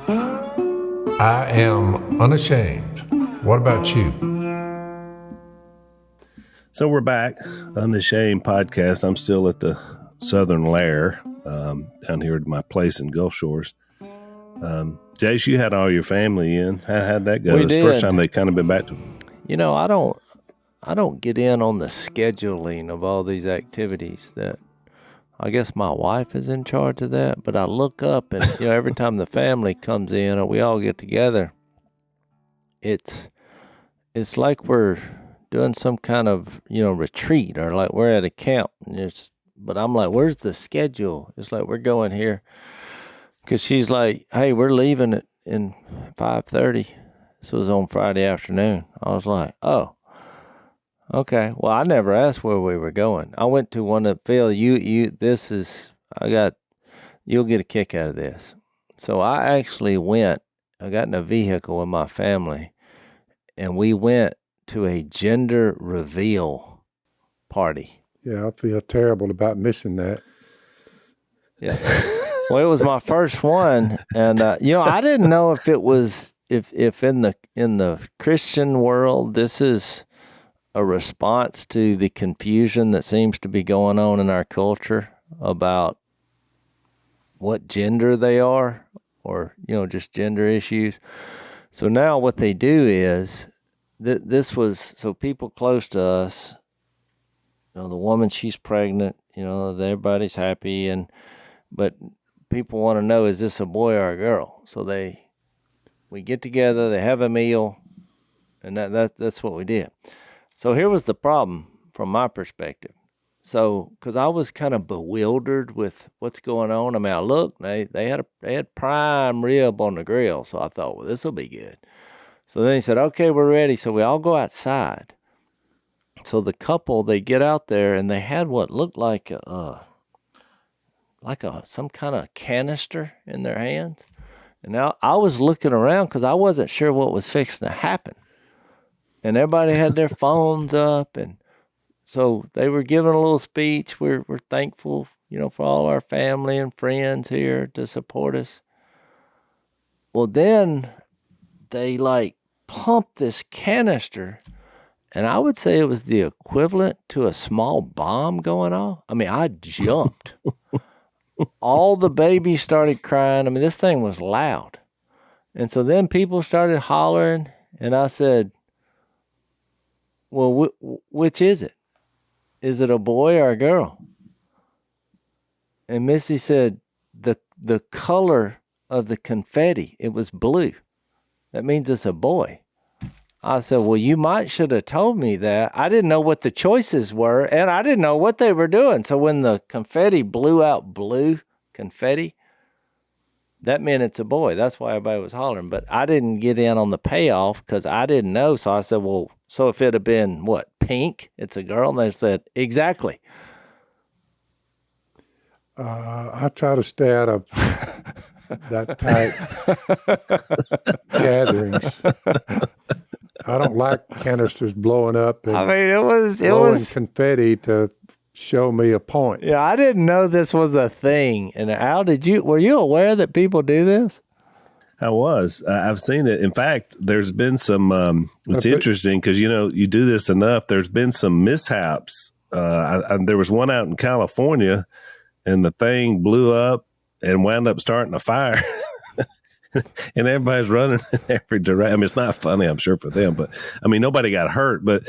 I am unashamed. What about you? So we're back, Unashamed podcast. I'm still at the Southern Lair down here at my place in Gulf Shores. Jase, you had all your family in. How'd that go? We It's did. the first time they kind of been back to. You know, I don't get in on the scheduling of all these activities. That I guess my wife is in charge of that. But I look up and every time the family comes in or we all get together, it's like we're doing some kind of retreat or like we're at a camp. But I'm like, where's the schedule? It's like we're going here because she's like, hey, we're leaving at in 5:30. This was on Friday afternoon. I was like, oh, okay. Well, I never asked where we were going. I went to one of Phil. You'll get a kick out of this. So I actually I got in a vehicle with my family, and we went to a gender reveal party. Yeah, I feel terrible about missing that. Yeah. Well, it was my first one, and I didn't know if it was if in the Christian world this is a response to the confusion that seems to be going on in our culture about what gender they are, or just gender issues. So now what they do is this was so people close to us. The woman, she's pregnant. Everybody's happy, but people want to know, is this a boy or a girl? So we get together, they have a meal, and that's what we did. So here was the problem from my perspective. So, because I was kind of bewildered with what's going on. I mean, I looked, they had prime rib on the grill, so I thought, well, this will be good. So then he said, okay, we're ready. So we all go outside. So the couple, they get out there, and they had what looked like some kind of canister in their hands. And now I was looking around because I wasn't sure what was fixing to happen. And everybody had their phones up, and so they were giving a little speech. We're thankful, for all our family and friends here to support us. Well, then they pumped this canister, and I would say it was the equivalent to a small bomb going off. I mean, I jumped. All the babies started crying. I mean, this thing was loud. And so then people started hollering, and I said, well, which is it? Is it a boy or a girl? And Missy said, the color of the confetti, it was blue. That means it's a boy. I said, well, you should have told me that. I didn't know what the choices were, and I didn't know what they were doing. So when the confetti blew out blue confetti, that meant it's a boy. That's why everybody was hollering. But I didn't get in on the payoff because I didn't know. So I said, well, so if it had been, pink, it's a girl? And they said, exactly. I try to stay out of that type gatherings. I don't like canisters blowing up and it was confetti to show me a point. Yeah, I didn't know this was a thing. And Al, were you aware that people do this? I was. I've seen it. In fact, there's been some. It's interesting because you do this enough. There's been some mishaps. There was one out in California, and the thing blew up and wound up starting a fire. And everybody's running in every direction. I mean, it's not funny, I'm sure, for them, but I mean, nobody got hurt. But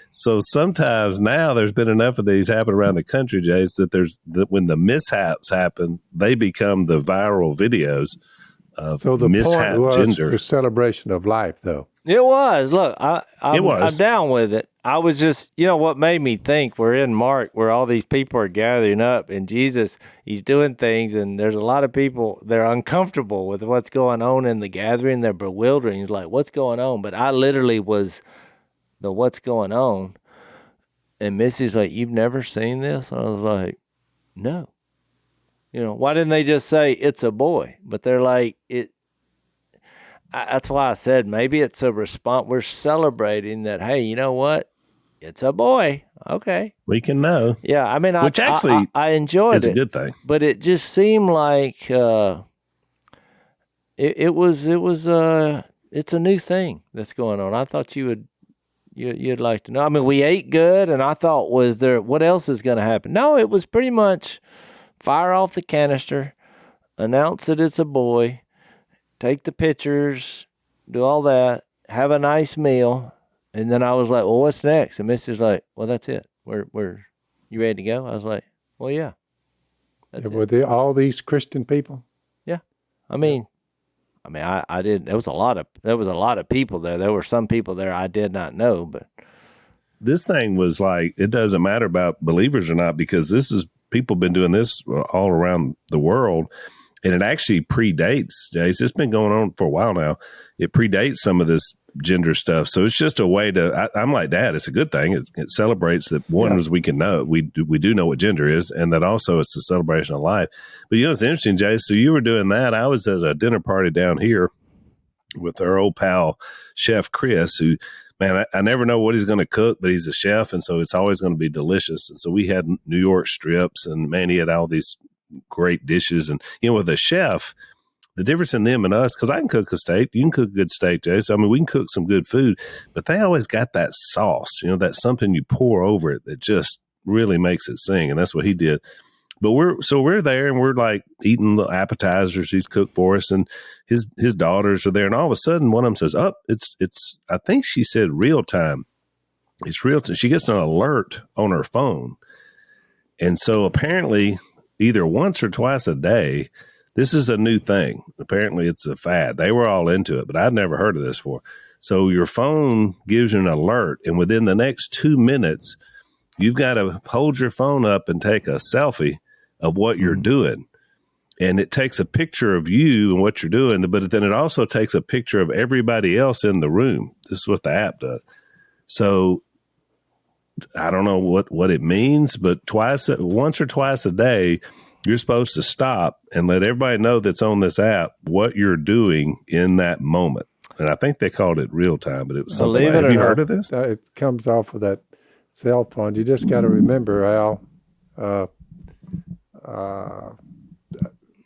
so sometimes now there's been enough of these happen around the country, Jase, that when the mishaps happen, they become the viral videos of so the mishap point was gender. For celebration of life, though. It was. Look, I'm down with it. I was just, what made me think, we're in Mark where all these people are gathering up, and Jesus, he's doing things, and there's a lot of people, they're uncomfortable with what's going on in the gathering. They're bewildering. He's like, what's going on? But I literally was the what's going on. And Missy's like, you've never seen this? And I was like, no. Why didn't they just say it's a boy? But they're like, that's why I said maybe it's a response. We're celebrating that, hey, you know what? It's a boy. Okay. We can know. Yeah, I mean, which actually I enjoyed it. It's a good thing. But it just seemed like, it's a new thing that's going on. I thought you'd like to know. I mean, we ate good, and I thought, what else is going to happen? No, it was pretty much fire off the canister, announce that it's a boy, take the pictures, do all that, have a nice meal, and then I was like, well, what's next? And Missy's like, well, that's it. We're you ready to go? I was like, well, yeah. That's it. Were they all these Christian people? Yeah. I mean, I didn't. There was a lot of people there. There were some people there I did not know, but This thing was like, it doesn't matter about believers or not, because people been doing this all around the world. And it actually predates, Jace. It's been going on for a while now. It predates some of this gender stuff. So it's just a way I'm like, Dad, it's a good thing. It celebrates that as we can know, we do know what gender is, and that also it's a celebration of life. But it's interesting, Jace. So you were doing that. I was at a dinner party down here with our old pal, Chef Chris, who, man, I never know what he's going to cook, but he's a chef, and so it's always going to be delicious. And so we had New York strips, and man, he had all these great dishes. And with a chef, the difference in them and us, because I can cook a steak, you can cook a good steak, Jay. So I mean, we can cook some good food, but they always got that sauce, that's something you pour over it that just really makes it sing. And that's what he did. But we're there, and we're like eating the appetizers he's cooked for us, and his daughters are there, and all of a sudden one of them says, "Oh, it's I think she said real time. It's real time." She gets an alert on her phone, and so apparently, either once or twice a day, this is a new thing. Apparently, it's a fad. They were all into it, but I'd never heard of this before. So your phone gives you an alert, and within the next 2 minutes, you've got to hold your phone up and take a selfie of what you're doing. And it takes a picture of you and what you're doing, but then it also takes a picture of everybody else in the room. This is what the app does. So I don't know what it means, but once or twice a day, you're supposed to stop and let everybody know that's on this app what you're doing in that moment. And I think they called it real time, but it was something like, have you heard of this? It comes off of that cell phone. You just got to remember, Al,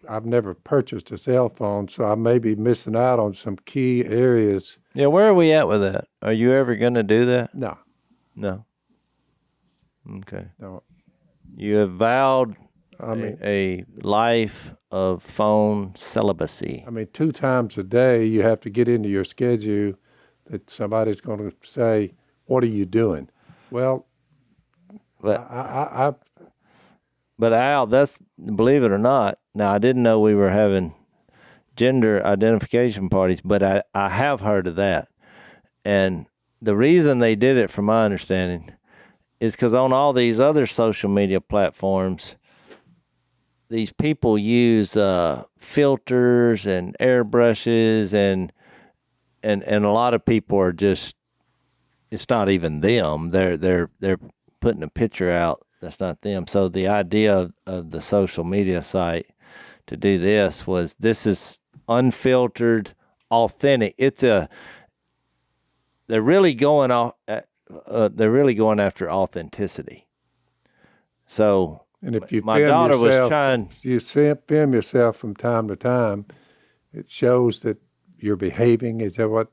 I've never purchased a cell phone, so I may be missing out on some key areas. yeah, where are we at with that? Are you ever going to do that? No. Okay. No. You have vowed a life of phone celibacy. I mean, 2 times a day you have to get into your schedule that somebody's going to say, "What are you doing?" Well, but but Al, that's, believe it or not. Now, I didn't know we were having gender identification parties, but I have heard of that. And the reason they did it, from my understanding, is because on all these other social media platforms, these people use filters and airbrushes, and a lot of people are just, it's not even them. They're putting a picture out that's not them. So the idea of the social media site to do this is unfiltered, authentic. They're really going after authenticity. So, and if you my daughter was trying. You film yourself from time to time, it shows that you're behaving. Is that what?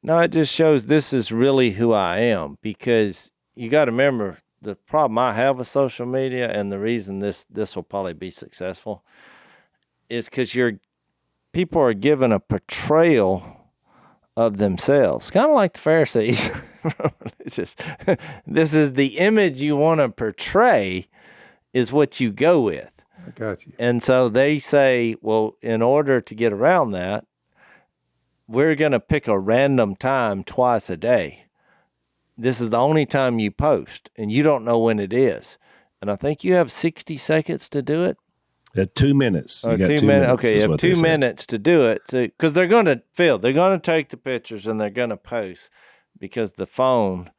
No, it just shows this is really who I am, because you got to remember the problem I have with social media, and the reason this will probably be successful is because people are given a portrayal of themselves, kind of like the Pharisees. It's just, this is the image you want to portray is what you go with. I got you. And so they say, well, in order to get around that, we're going to pick a random time twice a day. This is the only time you post, and you don't know when it is. And I think you have 60 seconds to do it. At 2 minutes. You got 2 minutes. Okay, you have 2 minutes to do it. Because they're going to take the pictures and they're going to post, because the phone,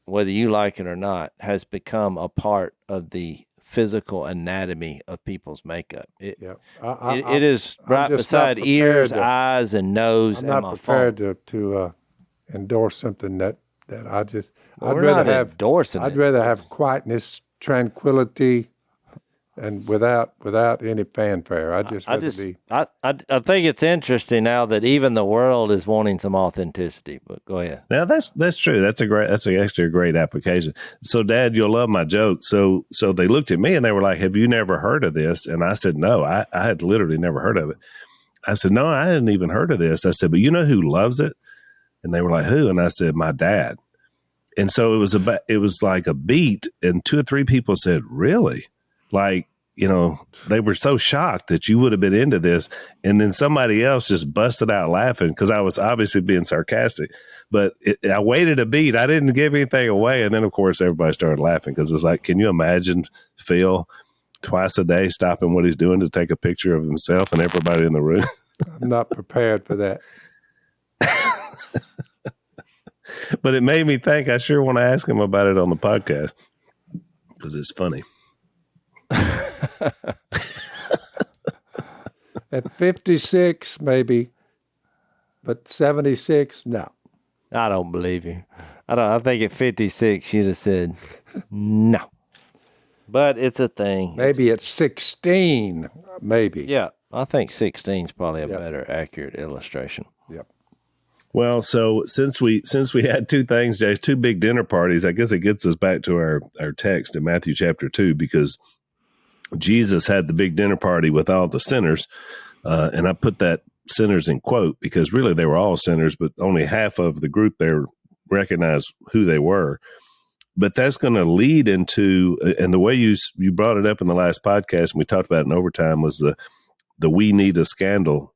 whether you like it or not, has become a part of the physical anatomy of people's makeup. It is right beside ears, eyes, and nose. I'm not prepared to endorse something that I just. Well, I'd rather have quietness, tranquility. and without any fanfare. I think it's interesting now that even the world is wanting some authenticity. But go ahead. Now that's true. That's actually a great application. So, Dad, you'll love my joke. So they looked at me and they were like, "Have you never heard of this?" And I said, "No, I had literally never heard of it." I said, "No, I hadn't even heard of this." I said, "But you know who loves it?" And they were like, "Who?" And I said, "My dad." And so it was like a beat, and 2 or 3 people said, "Really?" Like, they were so shocked that you would have been into this. And then somebody else just busted out laughing because I was obviously being sarcastic. But I waited a beat. I didn't give anything away. And then, of course, everybody started laughing because it's like, can you imagine Phil twice a day stopping what he's doing to take a picture of himself and everybody in the room? I'm not prepared for that. But it made me think I sure want to ask him about it on the podcast because it's funny. At 56, maybe, but 76, no. I don't believe you. I think at 56 you'd have said no. But it's a thing. Maybe at 16, maybe. Yeah, I think 16 is probably a better accurate illustration. Yep. Well, so since we had 2 things, Jase, 2 big dinner parties, I guess it gets us back to our text in Matthew chapter 2, because Jesus had the big dinner party with all the sinners, and I put that sinners in quote because really they were all sinners, but only half of the group there recognized who they were. But that's going to lead into, and the way you brought it up in the last podcast, and we talked about it in overtime, was the "We Need a Scandal"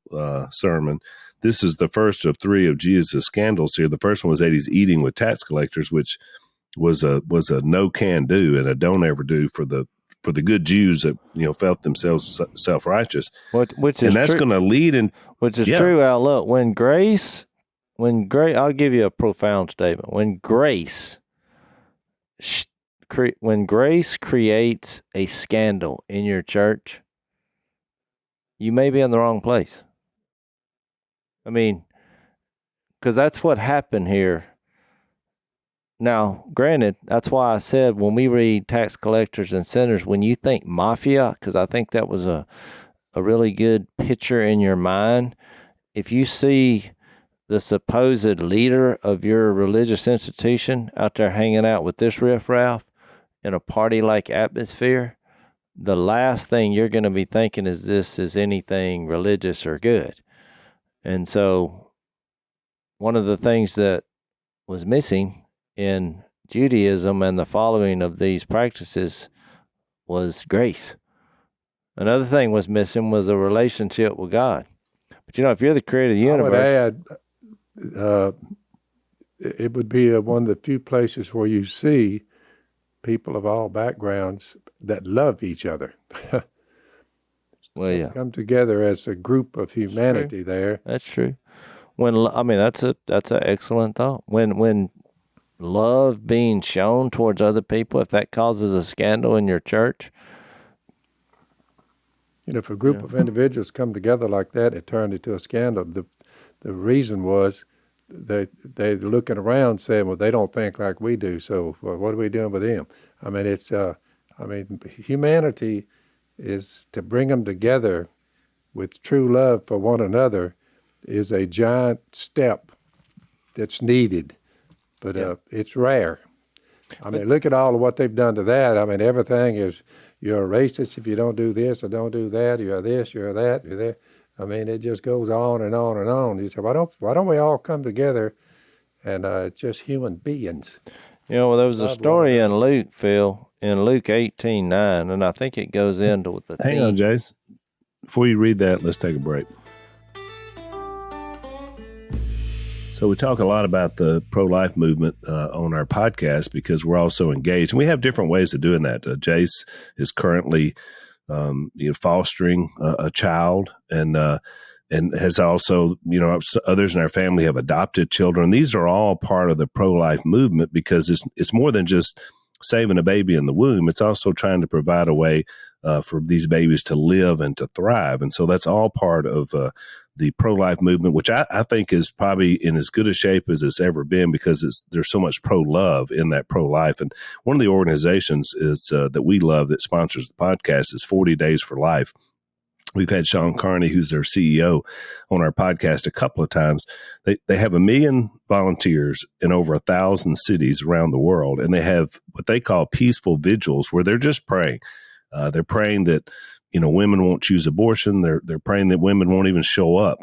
sermon. This is the first of 3 of Jesus' scandals here. The first one was that he's eating with tax collectors, which was a no can do and a don't ever do for the good Jews that felt themselves self-righteous. Which is that's going to lead in, which is true. Al, look, when grace, I'll give you a profound statement. When grace creates a scandal in your church, you may be in the wrong place. I mean, because that's what happened here. Now, granted, that's why I said when we read tax collectors and sinners, when you think mafia, because I think that was a really good picture in your mind. If you see the supposed leader of your religious institution out there hanging out with this riffraff in a party-like atmosphere, the last thing you're going to be thinking is this is anything religious or good. And so one of the things that was missing in Judaism and the following of these practices was grace. Another thing was missing was a relationship with God. But if you're the creator of the universe, I would add, it would be one of the few places where you see people of all backgrounds that love each other. Well, yeah, come together as a group of humanity there. That's true. That's an excellent thought. When love being shown towards other people, if that causes a scandal in your church, if a group of individuals come together like that, it turned into a scandal. The reason was they're looking around saying, well, they don't think like we do, so what are we doing with them? Humanity is to bring them together with true love for one another is a giant step that's needed, but it's rare. Look at all of what they've done to that. Everything is, you're a racist if you don't do this or don't do that. You're this, you're that, you're that. It just goes on and on and on. You say, why don't we all come together and just human beings? There was a story in Luke, Phil, in Luke 18:9, and I think it goes into with the Hang on, Jase. Before you read that, let's take a break. So we talk a lot about the pro-life movement on our podcast because we're all so engaged. And we have different ways of doing that. Jase is currently fostering a child and has also, others in our family have adopted children. These are all part of the pro-life movement because it's more than just saving a baby in the womb. It's also trying to provide a way for these babies to live and to thrive. And so that's all part of the pro-life movement, which I think is probably in as good a shape as it's ever been, because there's so much pro-love in that pro-life. And one of the organizations is that we love that sponsors the podcast is 40 Days for Life. We've had Sean Carney, who's their CEO, on our podcast a couple of times. They have 1 million volunteers in over 1,000 cities around the world, and they have what they call peaceful vigils, where they're just praying. They're praying that women won't choose abortion. They're praying that women won't even show up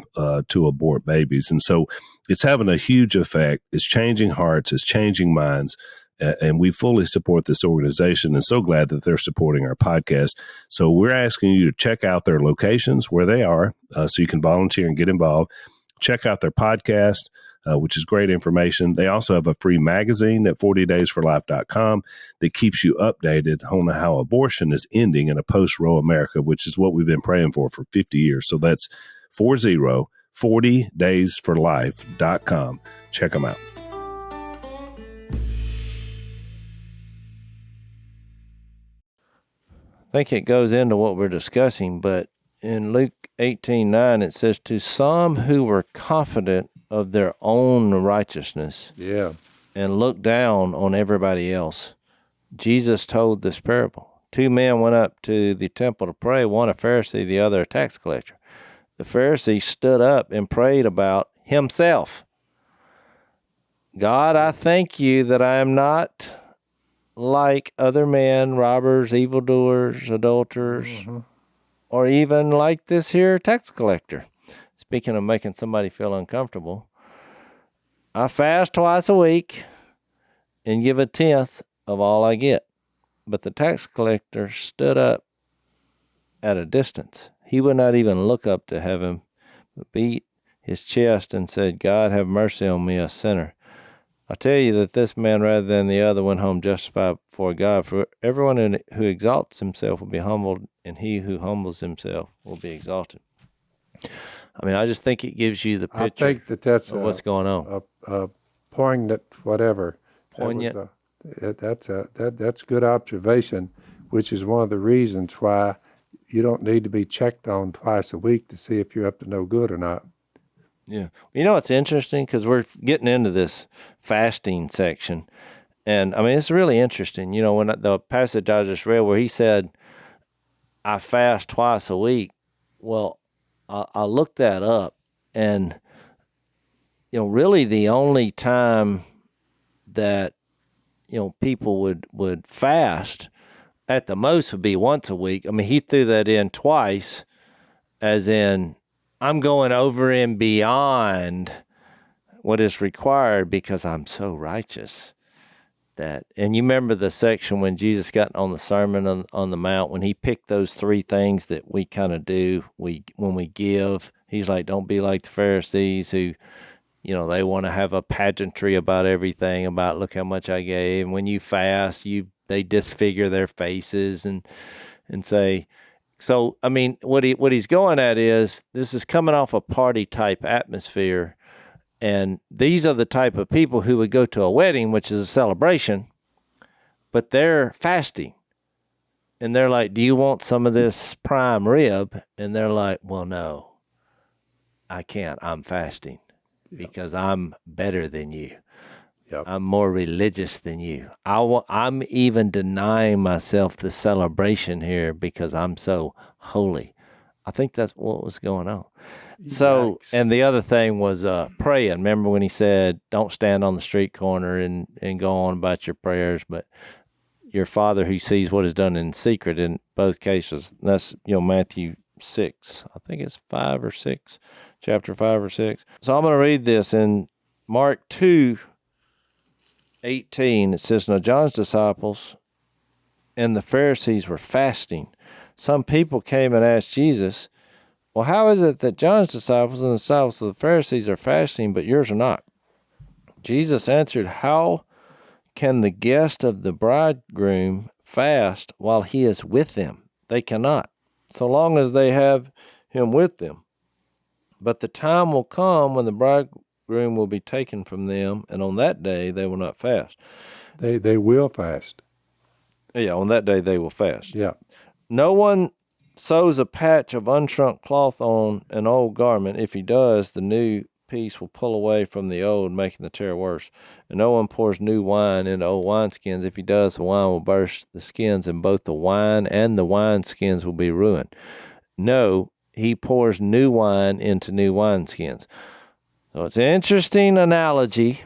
to abort babies, and so it's having a huge effect. It's changing hearts. It's changing minds. And we fully support this organization, and so glad that they're supporting our podcast. So we're asking you to check out their locations where they are, so you can volunteer and get involved. Check out their podcast, which is great information. They also have a free magazine at 40daysforlife.com that keeps you updated on how abortion is ending in a post-Roe America, which is what we've been praying for 50 years. So that's 40daysforlife.com. Check them out. I think it goes into what we're discussing, but in Luke 18:9, it says, to some who were confident of their own righteousness and looked down on everybody else, Jesus told this parable. 2 men went up to the temple to pray, one a Pharisee, the other a tax collector. The Pharisee stood up and prayed about himself. God, I thank you that I am not like other men, robbers, evildoers, adulterers, or even like this here tax collector. Speaking of making somebody feel uncomfortable, I fast twice a week and give 1/10 of all I get. But the tax collector stood up at a distance. He would not even look up to heaven, but beat his chest and said, God, have mercy on me, a sinner. I tell you that this man rather than the other went home justified before God. For everyone who exalts himself will be humbled, and he who humbles himself will be exalted. I mean, I just think it gives you the picture I think that's of what's going on. A poignant whatever. Poignant. That's good observation, which is one of the reasons why you don't need to be checked on twice a week to see if you're up to no good or not. Yeah. It's interesting because we're getting into this fasting section. And, I mean, it's really interesting. When the passage I just read where he said, I fast twice a week, well, I looked that up. And, really the only time that, people would fast at the most would be once a week. I mean, he threw that in twice, as in, I'm going over and beyond what is required because I'm so righteous. And you remember the section when Jesus got on the Sermon on the Mount, when he picked those 3 things that we kind of do when we give. He's like, don't be like the Pharisees who, they want to have a pageantry about everything, about look how much I gave. And when you fast, they disfigure their faces and say. So, I mean, what he's going at is this is coming off a party-type atmosphere, and these are the type of people who would go to a wedding, which is a celebration, but they're fasting. And they're like, do you want some of this prime rib? And they're like, well, no, I can't. I'm fasting because I'm better than you. Yep. I'm more religious than you. I'm even denying myself the celebration here because I'm so holy. I think that's what was going on. So, and the other thing was praying. Remember when he said, don't stand on the street corner and go on about your prayers, but your Father who sees what is done in secret in both cases. That's, Matthew 6. I think it's 5 or 6, chapter 5 or 6. So I'm going to read this in Mark 2:18, it says, now John's disciples and the Pharisees were fasting. Some people came and asked Jesus, well, how is it that John's disciples and the disciples of the Pharisees are fasting, but yours are not? Jesus answered, how can the guest of the bridegroom fast while he is with them? They cannot, so long as they have him with them. But the time will come when the bridegroom will be taken from them, and on that day they will not fast. They will fast. Yeah, on that day they will fast. Yeah. no one sews a patch of unshrunk cloth on an old garment. If he does, the new piece will pull away from the old, making the tear worse. And no one pours new wine into old wineskins. If he does, the wine will burst the skins, and both the wine and the wineskins will be ruined. No, he pours new wine into new wineskins. So it's an interesting analogy.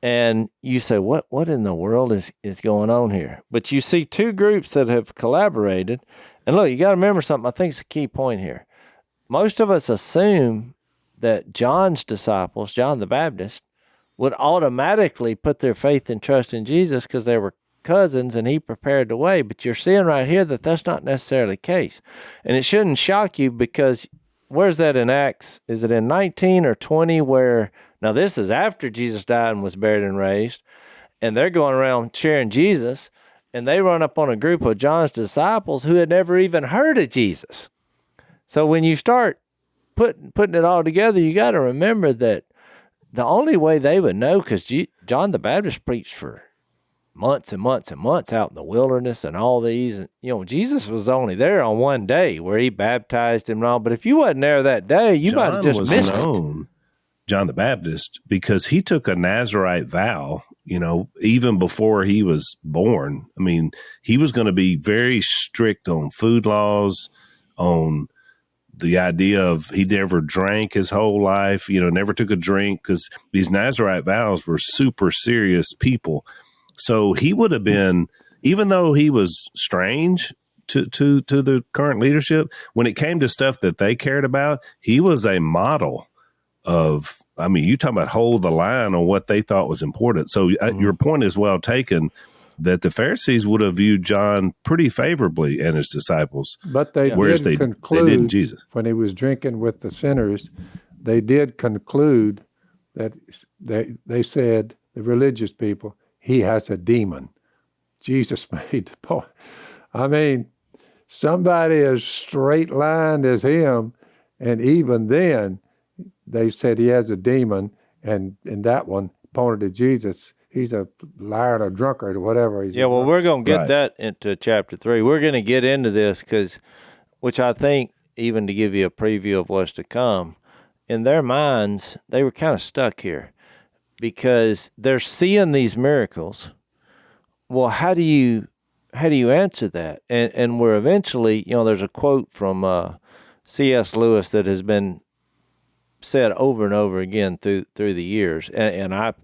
And you say, what in the world is going on here? But you see two groups that have collaborated. And look, you got to remember something. I think it's a key point here. Most of us assume that John's disciples, John the Baptist, would automatically put their faith and trust in Jesus because they were cousins and he prepared the way. But you're seeing right here that that's not necessarily the case. And it shouldn't shock you because where's that in Acts? Is it in 19 or 20 where, now this is after Jesus died and was buried and raised, and they're going around sharing Jesus, and they run up on a group of John's disciples who had never even heard of Jesus. So when you start putting it all together, you got to remember that the only way they would know, because John the Baptist preached for months and months and months out in the wilderness and all these, and Jesus was only there on one day where he baptized him and all. But if you wasn't there that day, you might have just missed it. John the Baptist, because he took a Nazarite vow, even before he was born. I mean, he was going to be very strict on food laws, on the idea of he never drank his whole life, never took a drink, because these Nazarite vows were super serious people. So he would have been, even though he was strange to the current leadership, when it came to stuff that they cared about, he was a model of, you talking about hold the line on what they thought was important. So your point is well taken, that the Pharisees would have viewed John pretty favorably and his disciples. But they did conclude, they didn't Jesus. When he was drinking with the sinners, they did conclude that they said, the religious people, he has a demon. Jesus made the point. Somebody as straight-lined as him, and even then, they said he has a demon, and in that one, pointed to Jesus. He's a liar and a drunkard or whatever. We're going to get that into chapter 3. We're going to get into this which I think, even to give you a preview of what's to come, in their minds, they were kind of stuck here because they're seeing these miracles. Well, how do you answer that? And we're eventually, there's a quote from C.S. Lewis that has been said over and over again through the years, and I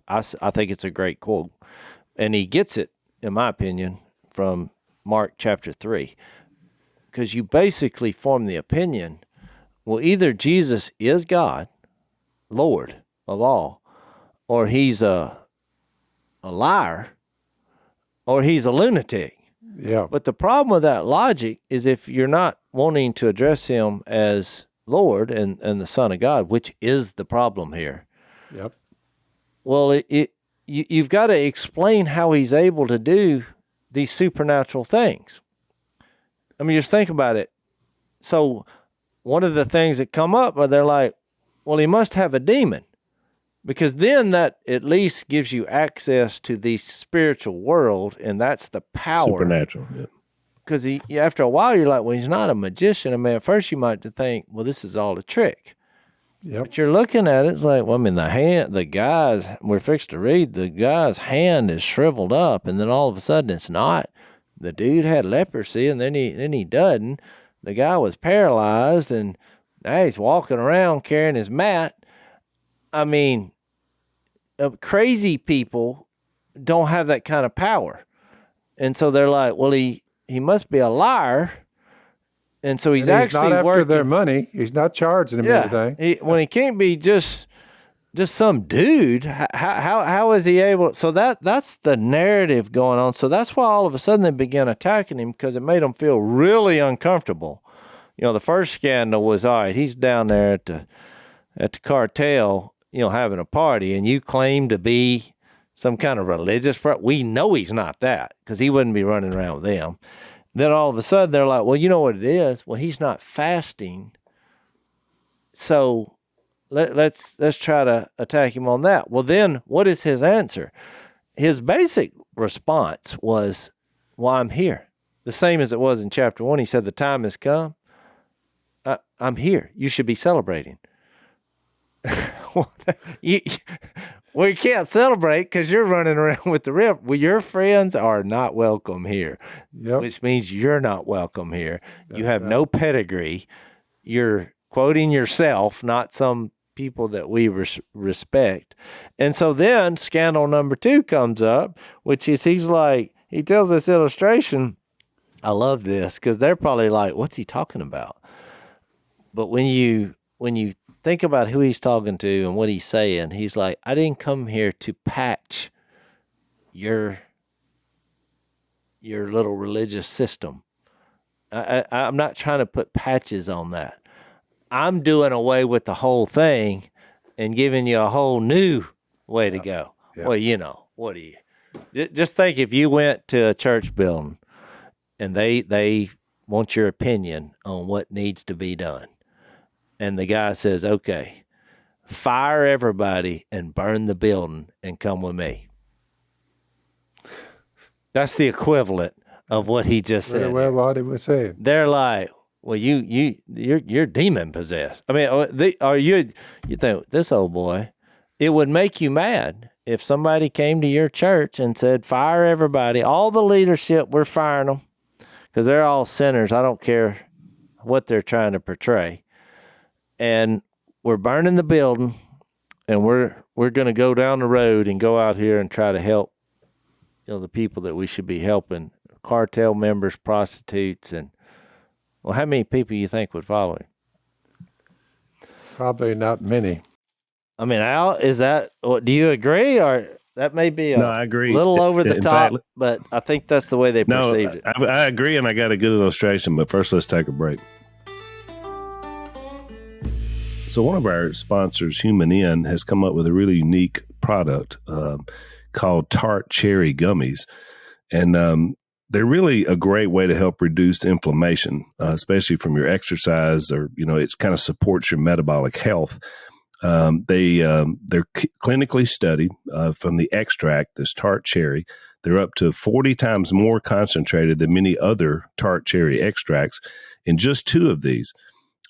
think it's a great quote, and he gets it, in my opinion, from Mark chapter 3, because you basically form the opinion, well, either Jesus is God, Lord of all, or he's a liar, or he's a lunatic. Yeah. But the problem with that logic is if you're not wanting to address him as Lord and the Son of God, which is the problem here. Yep. Well, you've got to explain how he's able to do these supernatural things. Just think about it. So one of the things that come up are they're like, well, he must have a demon, because then that at least gives you access to the spiritual world, and that's the power. Supernatural, yeah. Because after a while, you're like, well, he's not a magician. At first you might think, well, this is all a trick. Yep. But you're looking at it, it's like, well, the guy's, we're fixed to read, the guy's hand is shriveled up, and then all of a sudden it's not. The dude had leprosy, and then he doesn't. The guy was paralyzed, and now he's walking around carrying his mat. Crazy people don't have that kind of power. And so they're like, well, he must be a liar, and so he's actually not after working their money. He's not charging them anything. He can't be just some dude. How is he able? So that's the narrative going on. So that's why all of a sudden they began attacking him, because it made them feel really uncomfortable. The first scandal was, all right, he's down there at the cartel, having a party, and you claim to be some kind of religious, we know he's not that, because he wouldn't be running around with them. Then all of a sudden they're like, well, you know what it is? Well, he's not fasting. So let's try to attack him on that. Well, then what is his answer? His basic response was, well, I'm here. the same as it was in chapter 1. He said, the time has come. I'm here. You should be celebrating. you can't celebrate because you're running around with the rip. Well, your friends are not welcome here, which means you're not welcome here. You have no pedigree. You're quoting yourself, not some people that we respect. And so then scandal number 2 comes up, which is he tells this illustration. I love this because they're probably like, what's he talking about? But when you think about who he's talking to and what he's saying, he's like, I didn't come here to patch your little religious system. I'm not trying to put patches on that. I'm doing away with the whole thing and giving you a whole new way to go. Yeah. Well, what do you just think if you went to a church building and they want your opinion on what needs to be done. And the guy says, okay, fire everybody and burn the building and come with me. That's the equivalent of what he just said. Well, what he was saying. They're like, well, you're demon possessed. I mean, you think this old boy, it would make you mad if somebody came to your church and said, fire everybody, all the leadership, we're firing them because they're all sinners. I don't care what they're trying to portray. And we're burning the building, and we're going to go down the road and go out here and try to help, the people that we should be helping, cartel members, prostitutes, and well, how many people you think would follow him? Probably not many. I mean, Al, do you agree, or that may be I agree. Little over the top, but I think that's the way they perceived it. I agree, and I got a good illustration. But first, let's take a break. So one of our sponsors, Human Inn, has come up with a really unique product called Tart Cherry Gummies. And they're really a great way to help reduce inflammation, especially from your exercise or, it kind of supports your metabolic health. They're clinically studied from the extract, this tart cherry. They're up to 40 times more concentrated than many other tart cherry extracts. And just 2 of these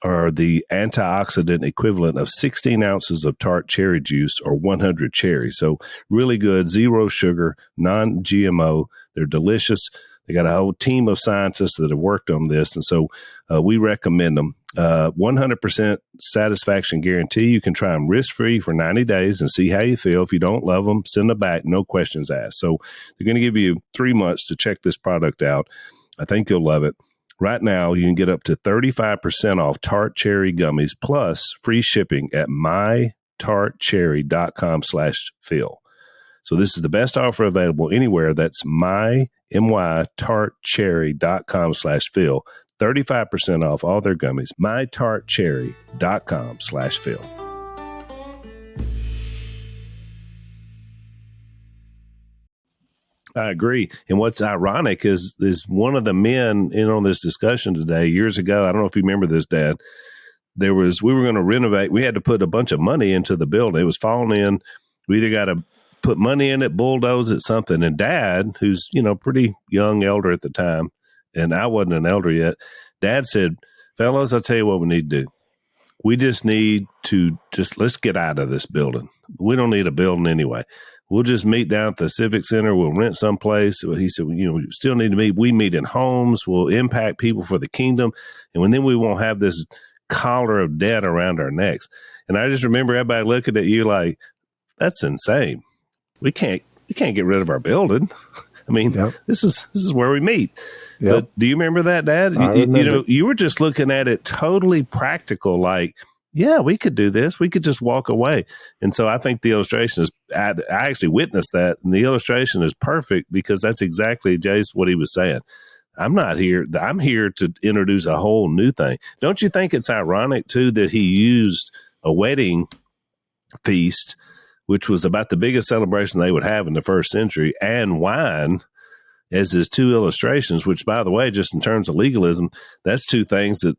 are the antioxidant equivalent of 16 ounces of tart cherry juice or 100 cherries. So really good, 0 sugar, non-GMO. They're delicious. They got a whole team of scientists that have worked on this. And so we recommend them. 100% satisfaction guarantee. You can try them risk-free for 90 days and see how you feel. If you don't love them, send them back. No questions asked. So they're going to give you 3 months to check this product out. I think you'll love it. Right now, you can get up to 35% off Tart Cherry Gummies plus free shipping at mytartcherry.com/Phil. So this is the best offer available anywhere. That's mytartcherry.com/Phil. 35% off all their gummies. mytartcherry.com/Phil. I agree. And what's ironic is one of the men in on this discussion today years ago. I don't know if you remember this, Dad. We were going to renovate. We had to put a bunch of money into the building. It was falling in. We either got to put money in it, bulldoze it, something. And Dad, who's, pretty young elder at the time, and I wasn't an elder yet, Dad said, fellas, I'll tell you what we need to do. We just need to let's get out of this building. We don't need a building anyway. We'll just meet down at the Civic Center. We'll rent someplace. He said, we still need to meet. We meet in homes. We'll impact people for the kingdom. And then we won't have this collar of debt around our necks. And I just remember everybody looking at you like, that's insane. We can't get rid of our building. I mean, This is where we meet. Yep. But do you remember that, Dad? You were just looking at it totally practical, like, yeah, we could do this. We could just walk away. And so I think the illustration is, I actually witnessed that, and the illustration is perfect because that's exactly, Jase, what he was saying. I'm here to introduce a whole new thing. Don't you think it's ironic, too, that he used a wedding feast, which was about the biggest celebration they would have in the first century, and wine as his 2 illustrations, which, by the way, just in terms of legalism, that's 2 things that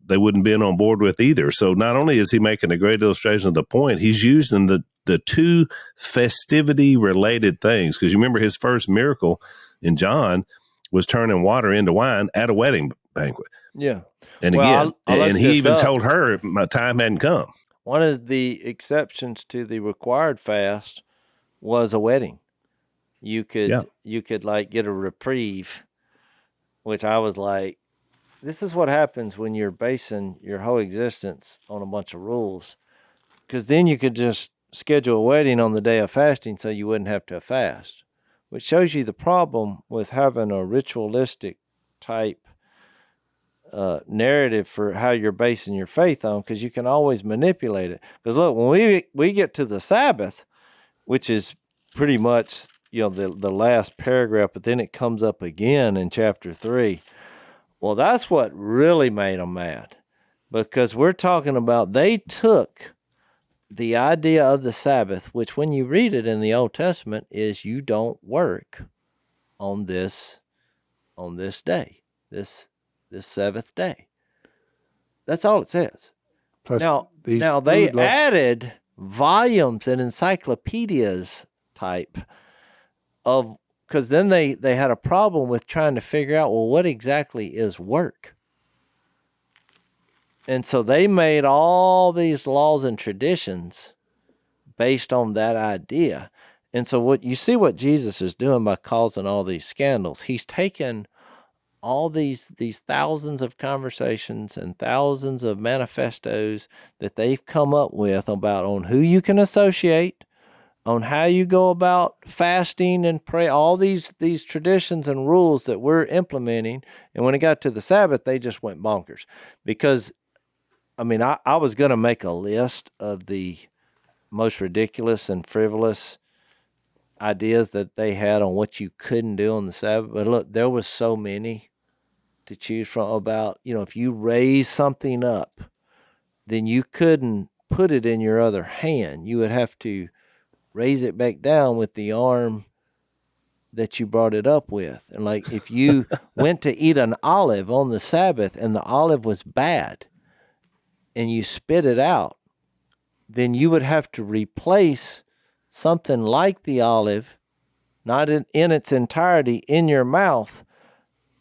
they wouldn't been on board with either. So not only is he making a great illustration of the point, he's using the 2 festivity related things. Because you remember his first miracle in John was turning water into wine at a wedding banquet. Yeah. And Well, again, I and he looked even this up. told her my time hadn't come. One of the exceptions to the required fast was a wedding. You could like get a reprieve, which I was like, this is what happens when you're basing your whole existence on a bunch of rules. Because then you could just schedule a wedding on the day of fasting so you wouldn't have to fast, which shows you the problem with having a ritualistic type narrative for how you're basing your faith on, because you can always manipulate it. Because look, when we get to the Sabbath, which is pretty much the last paragraph, but then it comes up again in chapter 3. Well, that's what really made them mad, because we're talking about they took the idea of the Sabbath, which when you read it in the Old Testament is you don't work on this day, this seventh day. That's all it says. Plus Now they added volumes and encyclopedias type of, because then they had a problem with trying to figure out, well, what exactly is work? And so they made all these laws and traditions based on that idea. And so what Jesus is doing by causing all these scandals, he's taken all these thousands of conversations and thousands of manifestos that they've come up with about on who you can associate, on how you go about fasting and pray, all these traditions and rules that we're implementing. And when it got to the Sabbath, they just went bonkers. Because, I was going to make a list of the most ridiculous and frivolous ideas that they had on what you couldn't do on the Sabbath. But look, there was so many to choose from about, if you raise something up, then you couldn't put it in your other hand. You would have to raise it back down with the arm that you brought it up with. And like if you went to eat an olive on the Sabbath and the olive was bad and you spit it out, then you would have to replace something like the olive, not in its entirety, in your mouth,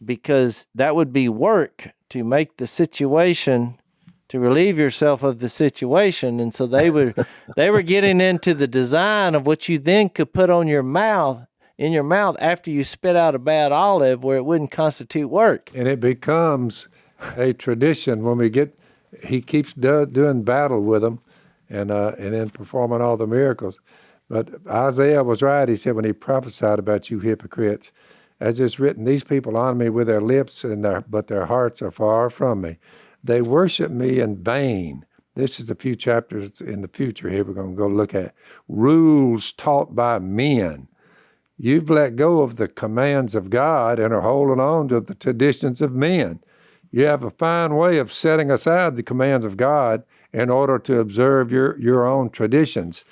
because that would be work to make the situation, to relieve yourself of the situation. And so they were getting into the design of what you then could put on your mouth, in your mouth after you spit out a bad olive, where it wouldn't constitute work. And it becomes a tradition when he keeps doing battle with them and then performing all the miracles. But Isaiah was right. He said when he prophesied about you hypocrites, as it's written, these people honor me with their lips, but their hearts are far from me. They worship me in vain. This is a few chapters in the future here we're going to go look at. Rules taught by men. You've let go of the commands of God and are holding on to the traditions of men. You have a fine way of setting aside the commands of God in order to observe your own traditions.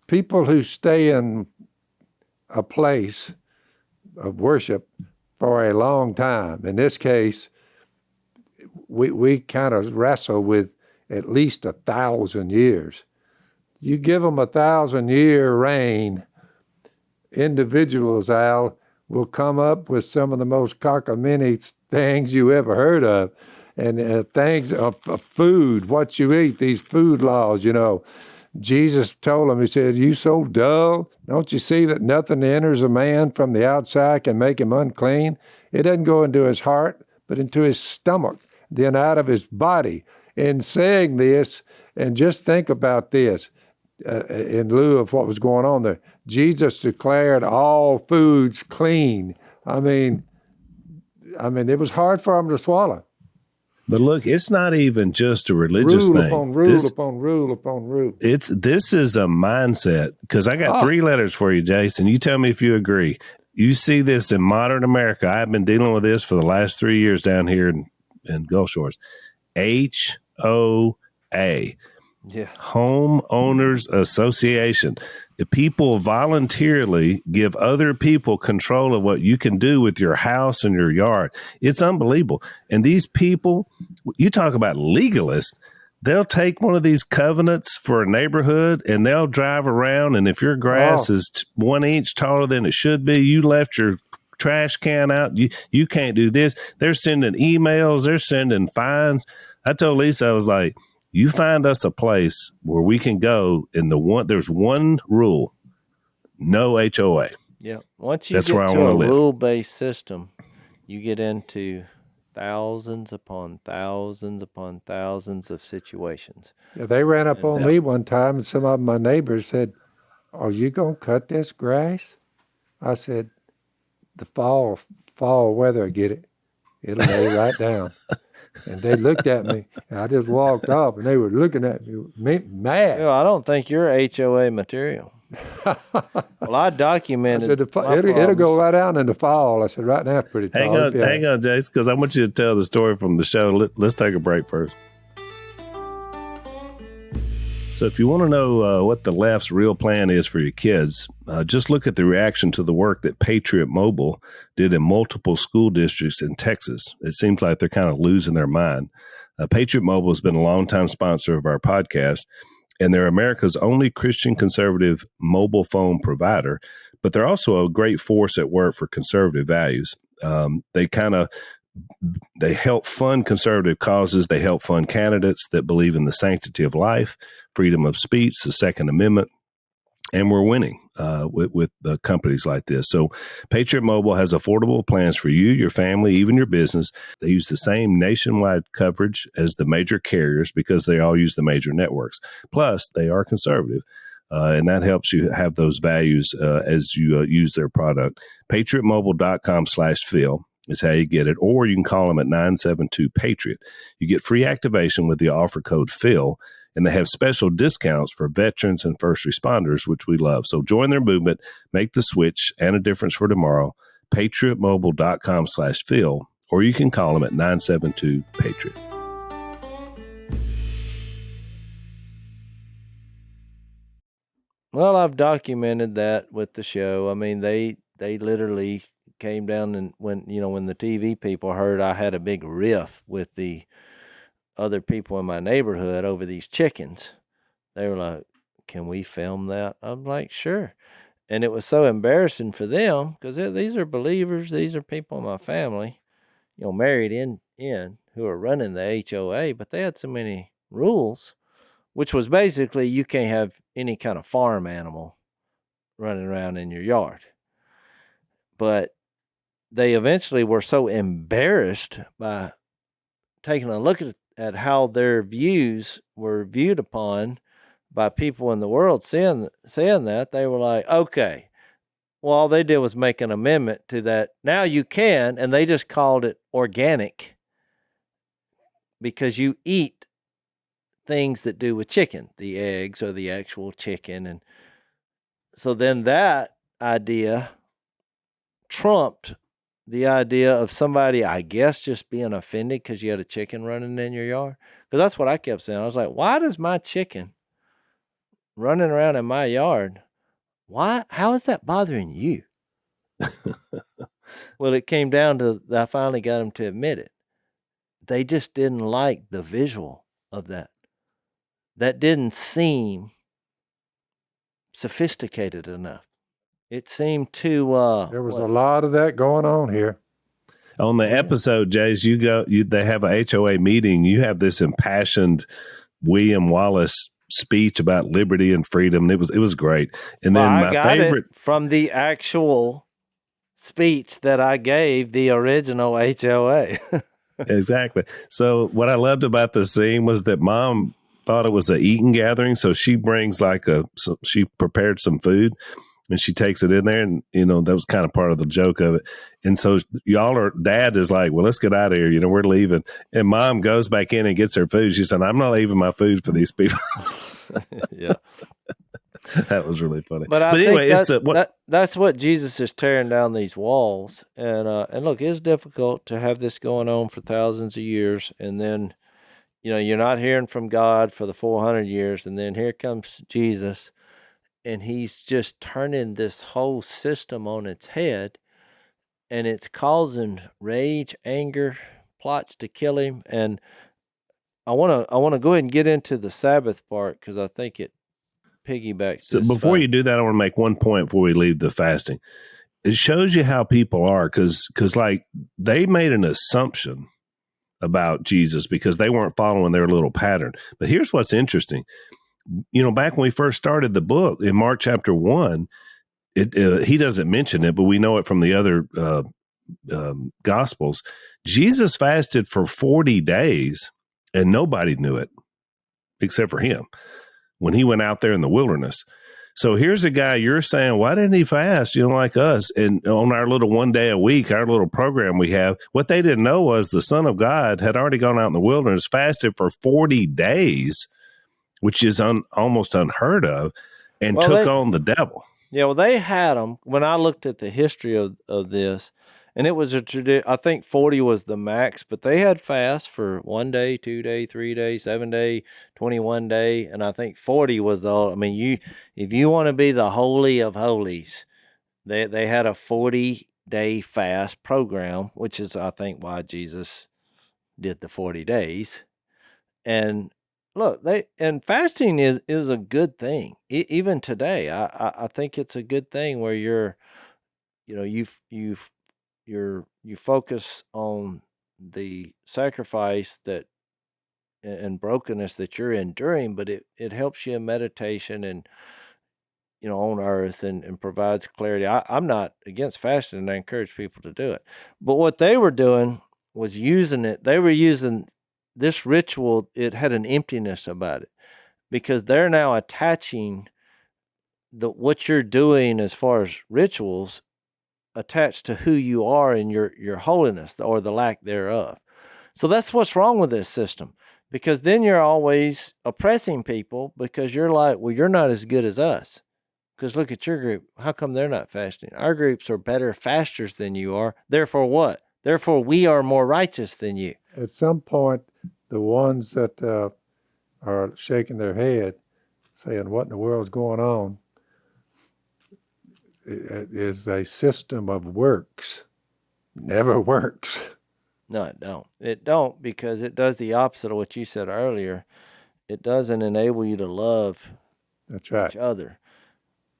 People who stay in a place of worship for a long time, in this case, we kind of wrestle with at least 1,000 years. You give them 1,000-year reign, individuals, Al, will come up with some of the most cockamamie things you ever heard of. And things of food, what you eat, these food laws, Jesus told him, he said, you so dull? Don't you see that nothing enters a man from the outside can make him unclean? It doesn't go into his heart, but into his stomach, then out of his body. In saying this, and just think about this, in lieu of what was going on there, Jesus declared all foods clean. I mean, it was hard for him to swallow. But look, it's not even just a religious rule thing. Upon rule upon rule upon rule. This is a mindset, because I got 3 letters for you, Jason. You tell me if you agree. You see this in modern America. I've been dealing with this for the last 3 years down here in Gulf Shores. HOA. Yeah. Homeowners Association. The people voluntarily give other people control of what you can do with your house and your yard. It's unbelievable. And these people, you talk about legalists, they'll take one of these covenants for a neighborhood and they'll drive around. And if your grass is 1 inch taller than it should be, you left your trash can out. You can't do this. They're sending emails. They're sending fines. I told Lisa, I was like, you find us a place where we can go, and there's one rule: no HOA. Yeah. Once you That's get where I to wanna a live. rule-based system, you get into thousands upon thousands upon thousands of situations. Yeah, they ran up on me one time, and some of my neighbors said, "Are you gonna cut this grass?" I said, "The fall weather will get it. It'll lay right down." And they looked at me, and I just walked off, and they were looking at me mad. Well, I don't think you're HOA material. Well, I I documented. said, my it'll go problems. right down in the fall. I said, right now it's pretty tall. Hang on, Yeah. Jace, because I want you to tell the story from the show. Let's take a break first. So if you want to know what the left's real plan is for your kids, just look at the reaction to the work that Patriot Mobile did in multiple school districts in Texas. It seems like they're kind of losing their mind. Patriot Mobile has been a longtime sponsor of our podcast, and they're America's only Christian conservative mobile phone provider, but they're also a great force at work for conservative values. They help fund conservative causes. They help fund candidates that believe in the sanctity of life, freedom of speech, the Second Amendment, and we're winning with the companies like this. So Patriot Mobile has affordable plans for you, your family, even your business. They use the same nationwide coverage as the major carriers because they all use the major networks. Plus, they are conservative. And that helps you have those values as you use their product. PatriotMobile.com/Phil is how you get it. Or you can call them at 972-PATRIOT. You get free activation with the offer code Phil, and they have special discounts for veterans and first responders, which we love. So join their movement, make the switch and a difference for tomorrow. PatriotMobile.com/Phil, or you can call them at 972-PATRIOT. Well, I've documented that with the show. I mean, they literally came down, and when the TV people heard I had a big riff with the other people in my neighborhood over these chickens, they were like, "Can we film that?" I'm like, "Sure." And it was so embarrassing for them because these are believers. These are people in my family, married in who are running the HOA, but they had so many rules, which was basically you can't have any kind of farm animal running around in your yard. But they eventually were so embarrassed by taking a look at how their views were viewed upon by people in the world, saying that, they were like, okay, well, all they did was make an amendment to that. Now you can, and they just called it organic because you eat things that do with chicken, the eggs or the actual chicken. And so then that idea trumped the idea of somebody, I guess, just being offended because you had a chicken running in your yard. Because that's what I kept saying. I was like, why does my chicken running around in my yard, how is that bothering you? Well, it came down to, I finally got them to admit it. They just didn't like the visual of that. That didn't seem sophisticated enough. It seemed too. There was a lot of that going on here. On the episode, Jace, they have a HOA meeting. You have this impassioned William Wallace speech about liberty and freedom. And it was great. And then I got it from the actual speech that I gave the original HOA. Exactly. So what I loved about the scene was that Mom thought it was an eating gathering. So she brings she prepared some food and she takes it in there, and that was kind of part of the joke of it. And so Dad is like, well, let's get out of here. We're leaving. And Mom goes back in and gets her food. She said, I'm not leaving my food for these people. Yeah. That was really funny. But anyway, that's what Jesus is tearing down these walls. And look, it's difficult to have this going on for thousands of years. And then, you're not hearing from God for the 400 years. And then here comes Jesus, and he's just turning this whole system on its head. And it's causing rage, anger, plots to kill him. And I want to go ahead and get into the Sabbath part because I think it piggybacks. So before you do that, I want to make one point before we leave the fasting. it shows you how people are, because like they made an assumption about Jesus because they weren't following their little pattern. But here's what's interesting. Back when we first started the book in Mark chapter 1, he doesn't mention it, but we know it from the other Gospels. Jesus fasted for 40 days and nobody knew it except for him when he went out there in the wilderness. So here's a guy, you're saying, why didn't he fast, like us? And on our little 1 day a week, our little program we have, what they didn't know was the Son of God had already gone out in the wilderness, fasted for 40 days, which is almost unheard of, and took on the devil. Yeah, well, they had them. When I looked at the history of this, and it was I think 40 was the max, but they had fast for 1 day, 2 day, 3 day, 7 day, 21 day, and I think 40 was if you want to be the holy of holies, they had a 40-day fast program, which is, I think, why Jesus did the 40 days. And look, and fasting is a good thing. Even today, I think it's a good thing where you focus on the sacrifice that and brokenness that you're enduring, but it helps you in meditation and on earth and provides clarity. I'm not against fasting, and I encourage people to do it. But what they were doing was using it. They were using this ritual. It had an emptiness about it because they're now attaching what you're doing as far as rituals attached to who you are and your holiness or the lack thereof. So that's what's wrong with this system, because then you're always oppressing people because you're like, well, you're not as good as us. Because look at your group. How come they're not fasting? Our groups are better fasters than you are. Therefore what? Therefore we are more righteous than you. At some point, the ones that are shaking their head, saying, what in the world's going on, it is a system of works. Never works. No, it don't. It don't, because it does the opposite of what you said earlier. It doesn't enable you to love That's right. each other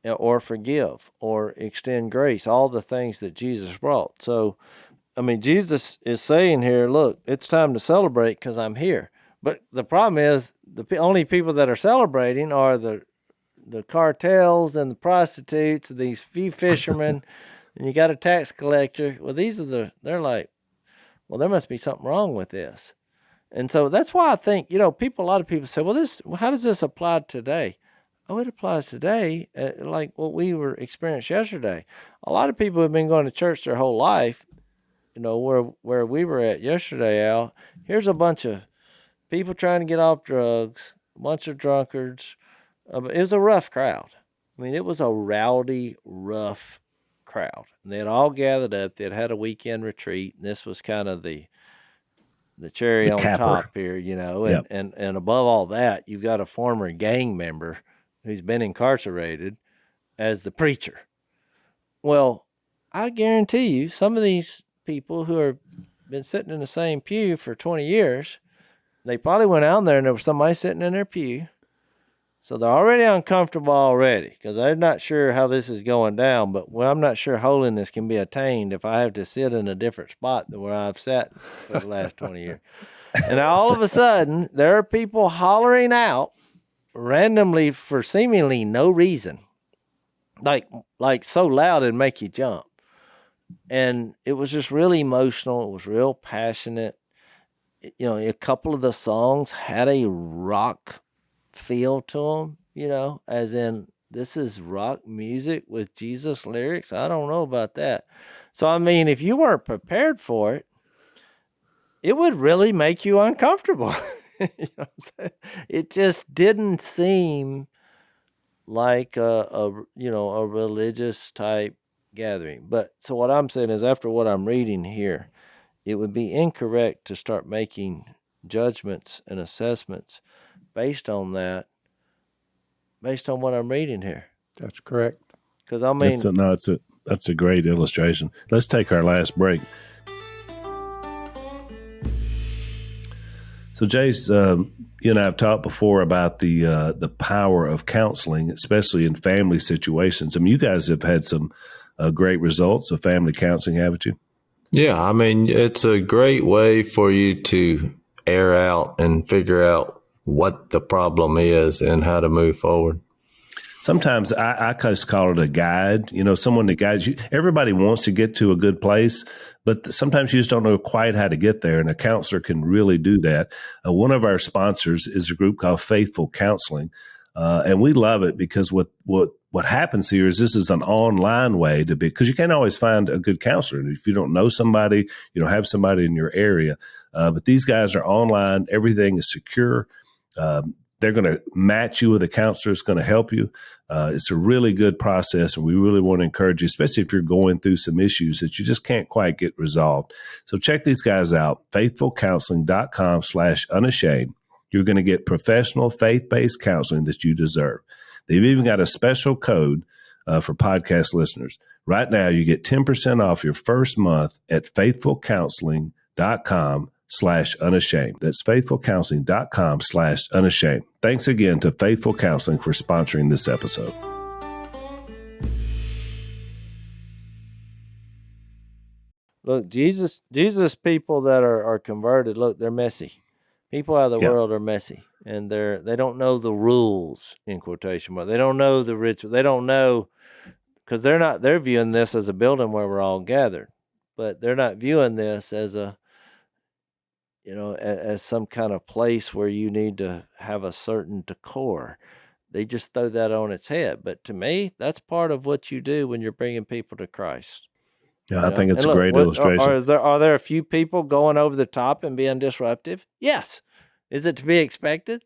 or forgive or extend grace, all the things that Jesus brought. So, Jesus is saying here, look, it's time to celebrate because I'm here. But the problem is the only people that are celebrating are the cartels and the prostitutes, these few fishermen, and you got a tax collector. Well, they're like, well, there must be something wrong with this. And so that's why I think, a lot of people say, well, how does this apply today? Oh, it applies today, like what we were experiencing yesterday. A lot of people have been going to church their whole life, where we were at yesterday, Al. Here's a bunch of people trying to get off drugs, a bunch of drunkards. It was a rough crowd. It was a rowdy, rough crowd. And they had all gathered up. They had had a weekend retreat, and this was kind of the cherry on top here, Yep. And above all that, you've got a former gang member who's been incarcerated as the preacher. Well, I guarantee you, some of these people who have been sitting in the same pew for 20 years, they probably went out there and there was somebody sitting in their pew. So they're already uncomfortable already because they're not sure how this is going down. But I'm not sure holiness can be attained if I have to sit in a different spot than where I've sat for the last 20 years. And all of a sudden, there are people hollering out randomly for seemingly no reason, like so loud it'd make you jump. And it was just really emotional. It was real passionate. A couple of the songs had a rock feel to them, as in this is rock music with Jesus lyrics. I don't know about that. So, if you weren't prepared for it, it would really make you uncomfortable. You know what I'm saying? It just didn't seem like a religious type gathering. But so what I'm saying is, after what I'm reading here, it would be incorrect to start making judgments and assessments based on what I'm reading here. That's correct. Because that's a great illustration. Let's take our last break. So, Jase, you and I have talked before about the power of counseling, especially in family situations. You guys have had some great results of family counseling, haven't you? Yeah, I mean, it's a great way for you to air out and figure out what the problem is and how to move forward. Sometimes I just call it a guide, someone that guides you. Everybody wants to get to a good place, but sometimes you just don't know quite how to get there, and a counselor can really do that. One of our sponsors is a group called Faithful Counseling, and we love it because what happens here is this is an online way to be, because you can't always find a good counselor. If you don't know somebody, you don't have somebody in your area, but these guys are online. Everything is secure. They're going to match you with a counselor that's going to help you. It's a really good process, and we really want to encourage you, especially if you're going through some issues that you just can't quite get resolved. So check these guys out, faithfulcounseling.com/unashamed. You're going to get professional, faith-based counseling that you deserve. They've even got a special code for podcast listeners. Right now, you get 10% off your first month at faithfulcounseling.com/unashamed. That's faithfulcounseling.com/unashamed. Thanks again to Faithful Counseling for sponsoring this episode. Look, Jesus people that are converted, look, they're messy. People out of the world are messy, and they don't know the rules, in quotation marks. They don't know the ritual. They don't know, because they're viewing this as a building where we're all gathered, but they're not viewing this as as some kind of place where you need to have a certain decor. They just throw that on its head. But to me, that's part of what you do when you're bringing people to Christ. Yeah, I think it's a great illustration. Are there a few people going over the top and being disruptive? Yes. Is it to be expected?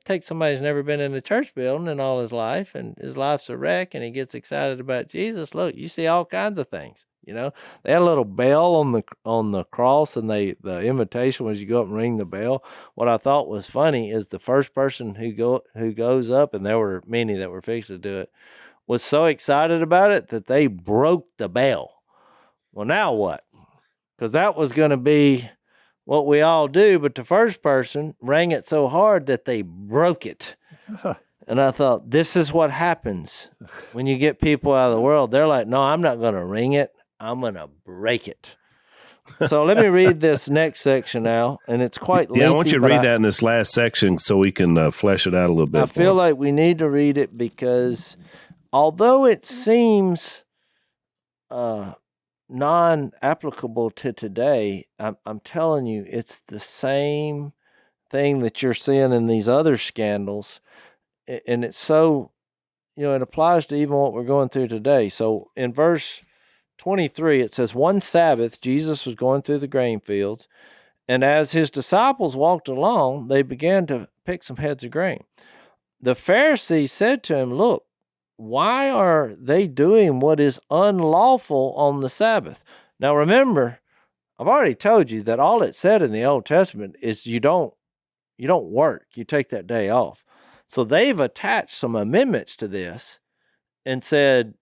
Take somebody who's never been in a church building in all his life, and his life's a wreck, and he gets excited about Jesus. Look, you see all kinds of things. They had a little bell on the cross, and the invitation was you go up and ring the bell. What I thought was funny is the first person who goes up, and there were many that were fixed to do it, was so excited about it that they broke the bell. Well, now what? Because that was going to be what we all do, but the first person rang it so hard that they broke it. And I thought, this is what happens when you get people out of the world. They're like, no, I'm not going to ring it. I'm going to break it. So let me read this next section now, and it's quite lengthy. Yeah, I want you to read that in this last section so we can flesh it out a little bit. I feel like we need to read it because although it seems non-applicable to today, I'm telling you, it's the same thing that you're seeing in these other scandals, and it's so, it applies to even what we're going through today. So in verse 23, it says, one Sabbath, Jesus was going through the grain fields, and as his disciples walked along, they began to pick some heads of grain. The Pharisees said to him, look, why are they doing what is unlawful on the Sabbath? Now remember, I've already told you that all it said in the Old Testament is you don't work, you take that day off. So they've attached some amendments to this and said,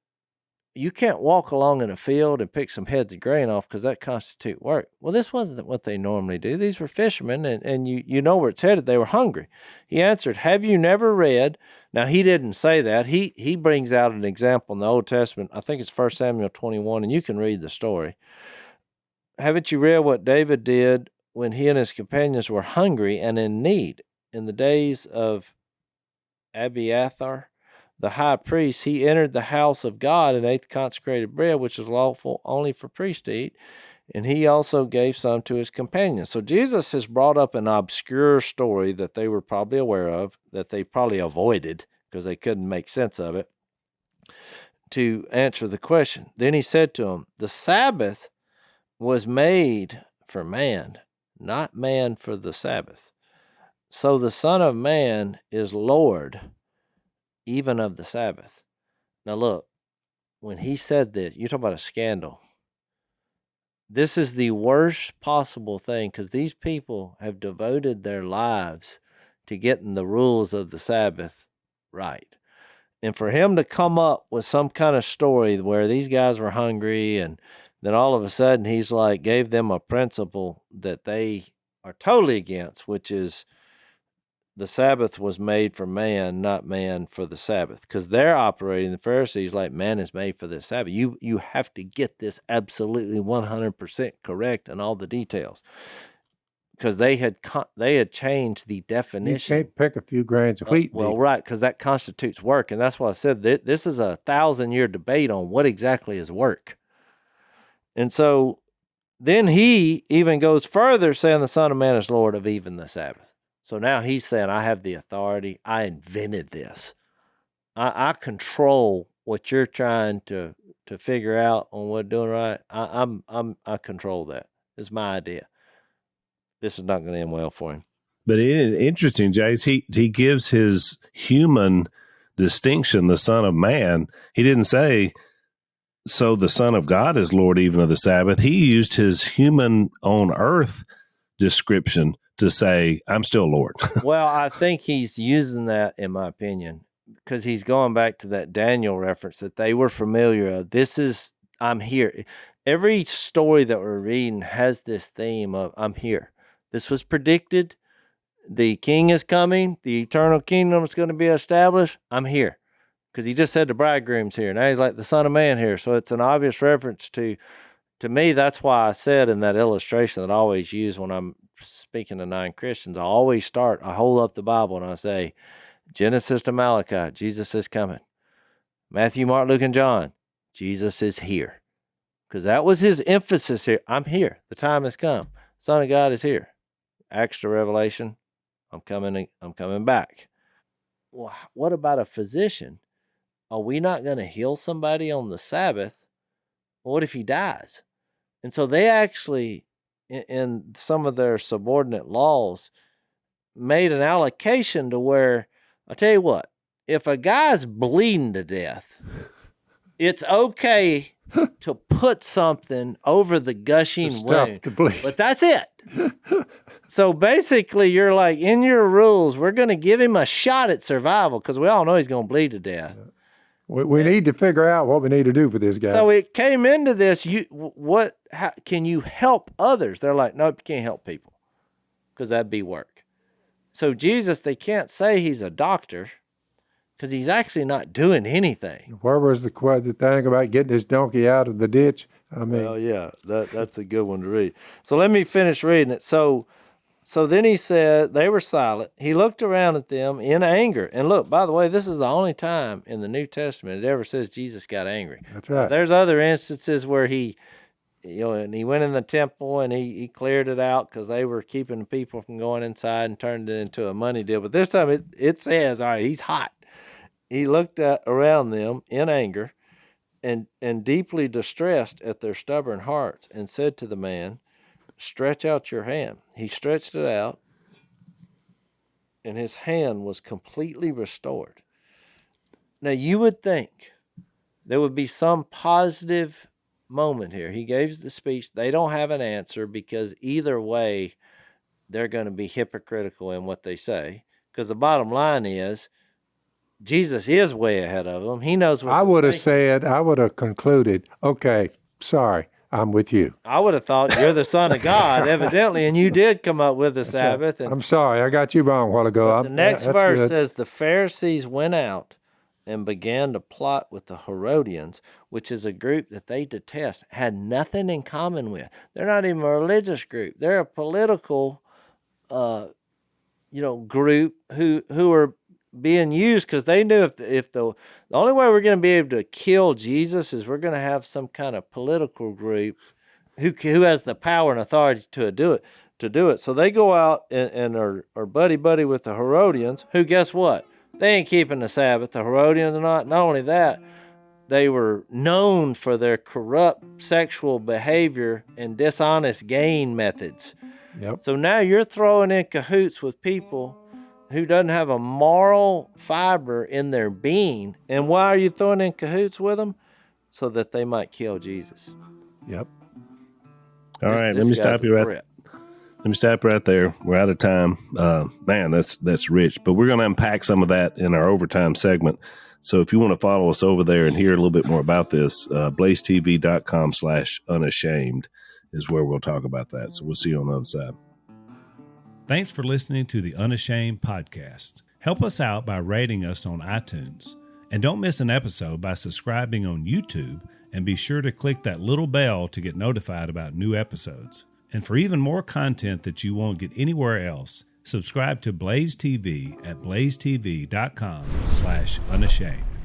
you can't walk along in a field and pick some heads of grain off because that constitutes work. Well, this wasn't what they normally do. These were fishermen, and you know where it's headed. They were hungry. He answered, have you never read? Now, he didn't say that. He brings out an example in the Old Testament. I think it's 1 Samuel 21, and you can read the story. Haven't you read what David did when he and his companions were hungry and in need? In the days of Abiathar, the high priest, he entered the house of God and ate the consecrated bread, which is lawful only for priests to eat, and he also gave some to his companions. So Jesus has brought up an obscure story that they were probably aware of, that they probably avoided because they couldn't make sense of it, to answer the question. Then he said to them, the Sabbath was made for man, not man for the Sabbath. So the Son of Man is Lord even of the Sabbath. Now look, when he said this, you talk about a scandal. This is the worst possible thing because these people have devoted their lives to getting the rules of the Sabbath right. And for him to come up with some kind of story where these guys were hungry and then all of a sudden he's like gave them a principle that they are totally against, which is the Sabbath was made for man, not man for the Sabbath, because they're operating, the Pharisees, like man is made for the Sabbath. You have to get this absolutely 100% correct in all the details, because they had changed the You definition. can't pick a few grains of wheat. Well, right, because that constitutes work, and that's why I said that this is a 1,000-year debate on what exactly is work. And so then he even goes further, saying the Son of Man is Lord of even the Sabbath. So now he's saying, I have the authority. I invented this. I control what you're trying to figure out on what doing right. I control that. It's my idea. This is not going to end well for him. But interesting, Jace, he gives his human distinction, the Son of Man. He didn't say, so the Son of God is Lord even of the Sabbath. He used his human on earth description to say, I'm still Lord. Well, I think he's using that, in my opinion, because he's going back to that Daniel reference that they were familiar of. This is, I'm here. Every story that we're reading has this theme of, I'm here. This was predicted. The king is coming. The eternal kingdom is going to be established. I'm here. Because he just said the bridegroom's here. Now he's like the Son of Man here. So it's an obvious reference to me. That's why I said in that illustration that I always use when I'm speaking to non-Christians, I hold up the Bible and I say, Genesis to Malachi, Jesus is coming. Matthew, Mark, Luke, and John, Jesus is here. Because that was his emphasis here. I'm here. The time has come. Son of God is here. Acts to Revelation, I'm coming back. Well, what about a physician? Are we not going to heal somebody on the Sabbath? What if he dies? And so they actually, in some of their subordinate laws, made an allocation to where, I'll tell you what, if a guy's bleeding to death, it's okay to put something over the gushing wound. But that's it. So basically, you're like, in your rules, we're going to give him a shot at survival because we all know he's going to bleed to death. We need to figure out what we need to do for this guy. So it came into this, how can you help others? They're like, nope, you can't help people because that'd be work. So Jesus, they can't say he's a doctor because he's actually not doing anything. Where was the thing about getting his donkey out of the ditch? I mean, well, yeah, that's a good one to read. So let me finish reading it. So then he said, they were silent. He looked around at them in anger. And look, by the way, this is the only time in the New Testament it ever says Jesus got angry. That's right. There's other instances where he went in the temple and he cleared it out because they were keeping people from going inside and turned it into a money deal. But this time it says, all right, he's hot. He looked around them in anger and deeply distressed at their stubborn hearts and said to the man, stretch out your hand. He stretched it out, and his hand was completely restored. Now, you would think there would be some positive moment here. He gave the speech. They don't have an answer because either way, they're going to be hypocritical in what they say. Because the bottom line is, Jesus is way ahead of them. He knows what I would have concluded, okay, sorry. I'm with you. I would have thought you're the Son of God, evidently, and you did come up with the Sabbath. And I'm sorry, I got you wrong a while ago. the next verse says, the Pharisees went out and began to plot with the Herodians, which is a group that they detest, had nothing in common with. They're not even a religious group. They're a political, group who are being used because they knew if the only way we're going to be able to kill Jesus is we're going to have some kind of political group who has the power and authority to do it. So they go out and are buddy with the Herodians, who, guess what? They ain't keeping the Sabbath. The Herodians are not. Not only that, they were known for their corrupt sexual behavior and dishonest gain methods. Yep. So now you're throwing in cahoots with people who doesn't have a moral fiber in their being. And why are you throwing in cahoots with them? So that they might kill Jesus. Yep. All right, let me stop you right there. We're out of time. Man, that's rich. But we're going to unpack some of that in our overtime segment. So if you want to follow us over there and hear a little bit more about this, blazetv.com/unashamed is where we'll talk about that. So we'll see you on the other side. Thanks for listening to the Unashamed podcast. Help us out by rating us on iTunes. And don't miss an episode by subscribing on YouTube, and be sure to click that little bell to get notified about new episodes. And for even more content that you won't get anywhere else, subscribe to Blaze TV at blazetv.com/unashamed.